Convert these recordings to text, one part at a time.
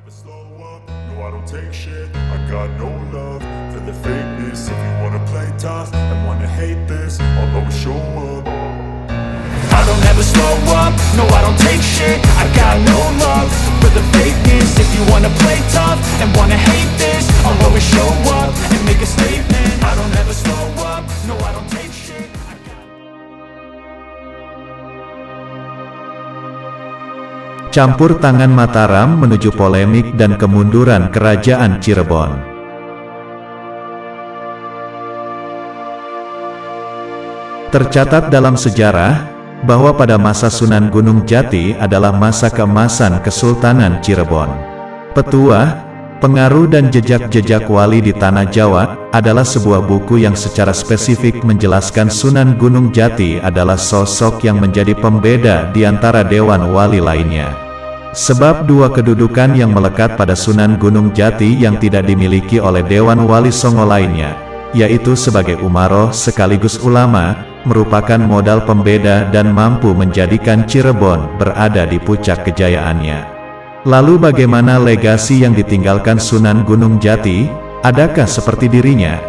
slow up, no I don't take shit, I got no love for the fakeness. If you wanna play tough and wanna hate this, I'll always show up. I don't ever slow up, no I don't take shit, I got no love for the fakeness. If you wanna play tough and wanna hate this, I'll always show up and make a statement. I don't ever slow up, no I don't take shit. Campur tangan Mataram menuju polemik dan kemunduran Kerajaan Cirebon. Tercatat dalam sejarah, bahwa pada masa Sunan Gunung Jati adalah masa keemasan Kesultanan Cirebon. Petuah, Pengaruh dan Jejak-jejak Wali di Tanah Jawa, adalah sebuah buku yang secara spesifik menjelaskan Sunan Gunung Jati adalah sosok yang menjadi pembeda di antara Dewan Wali lainnya. Sebab dua kedudukan yang melekat pada Sunan Gunung Jati yang tidak dimiliki oleh Dewan Wali Songo lainnya, yaitu sebagai umaroh sekaligus ulama, merupakan modal pembeda dan mampu menjadikan Cirebon berada di puncak kejayaannya. Lalu bagaimana legasi yang ditinggalkan Sunan Gunung Jati? Adakah seperti dirinya?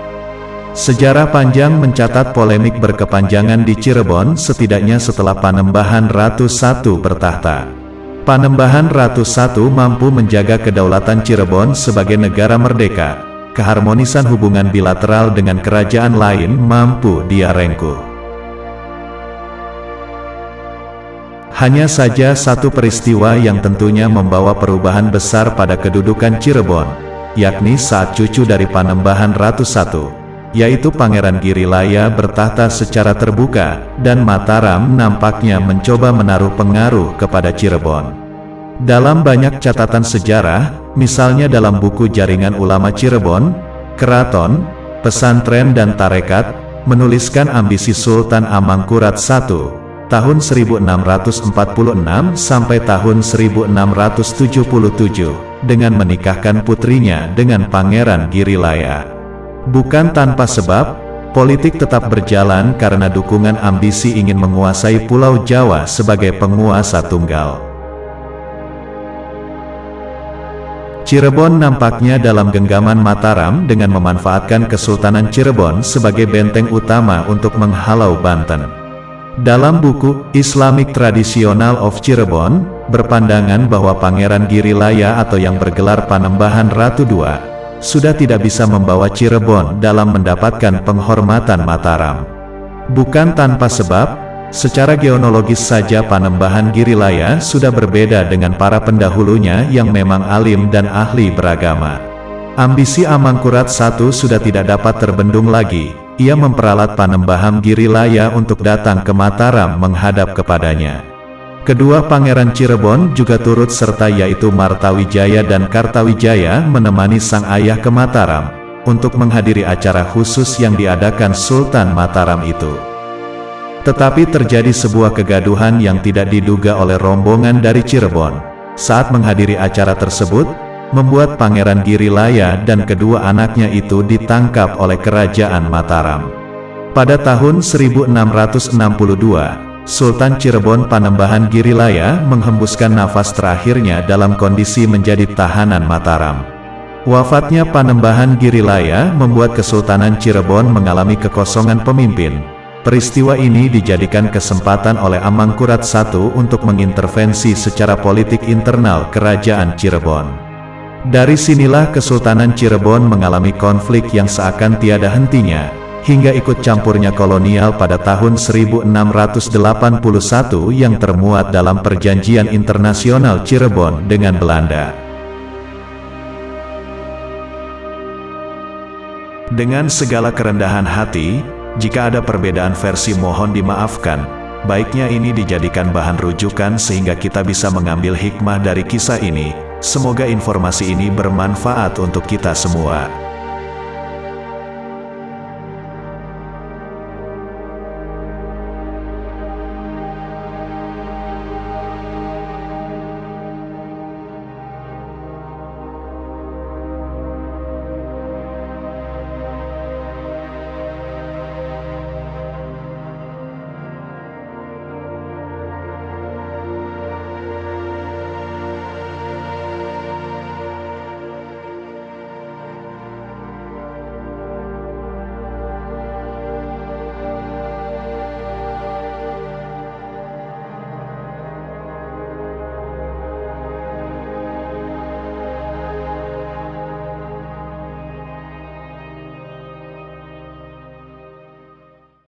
Sejarah panjang mencatat polemik berkepanjangan di Cirebon setidaknya setelah Panembahan Ratu I bertahta. Panembahan Ratu I mampu menjaga kedaulatan Cirebon sebagai negara merdeka. Keharmonisan hubungan bilateral dengan kerajaan lain mampu dia rengkuh. Hanya saja satu peristiwa yang tentunya membawa perubahan besar pada kedudukan Cirebon, yakni saat cucu dari Panembahan Ratu I, yaitu Pangeran Girilaya bertahta secara terbuka, dan Mataram nampaknya mencoba menaruh pengaruh kepada Cirebon. Dalam banyak catatan sejarah, misalnya dalam buku Jaringan Ulama Cirebon, Keraton, Pesantren dan Tarekat, menuliskan ambisi Sultan Amangkurat I, tahun 1646 sampai tahun 1677, dengan menikahkan putrinya dengan Pangeran Girilaya. Bukan tanpa sebab, politik tetap berjalan karena dukungan ambisi ingin menguasai Pulau Jawa sebagai penguasa tunggal. Cirebon nampaknya dalam genggaman Mataram dengan memanfaatkan Kesultanan Cirebon sebagai benteng utama untuk menghalau Banten. Dalam buku Islamic Traditional of Cirebon, berpandangan bahwa Pangeran Girilaya atau yang bergelar Panembahan Ratu II, sudah tidak bisa membawa Cirebon dalam mendapatkan penghormatan Mataram. Bukan tanpa sebab, secara geonologis saja Panembahan Girilaya sudah berbeda dengan para pendahulunya yang memang alim dan ahli beragama. Ambisi Amangkurat I sudah tidak dapat terbendung lagi. Ia memperalat Panembahan Girilaya untuk datang ke Mataram menghadap kepadanya. Kedua pangeran Cirebon juga turut serta yaitu Martawijaya dan Kartawijaya menemani sang ayah ke Mataram, untuk menghadiri acara khusus yang diadakan Sultan Mataram itu. Tetapi terjadi sebuah kegaduhan yang tidak diduga oleh rombongan dari Cirebon. Saat menghadiri acara tersebut, membuat Pangeran Girilaya dan kedua anaknya itu ditangkap oleh Kerajaan Mataram. Pada tahun 1662, Sultan Cirebon Panembahan Girilaya menghembuskan nafas terakhirnya dalam kondisi menjadi tahanan Mataram. Wafatnya Panembahan Girilaya membuat Kesultanan Cirebon mengalami kekosongan pemimpin. Peristiwa ini dijadikan kesempatan oleh Amangkurat I untuk mengintervensi secara politik internal Kerajaan Cirebon. Dari sinilah Kesultanan Cirebon mengalami konflik yang seakan tiada hentinya, hingga ikut campurnya kolonial pada tahun 1681 yang termuat dalam Perjanjian Internasional Cirebon dengan Belanda. Dengan segala kerendahan hati, jika ada perbedaan versi mohon dimaafkan, baiknya ini dijadikan bahan rujukan sehingga kita bisa mengambil hikmah dari kisah ini. Semoga informasi ini bermanfaat untuk kita semua.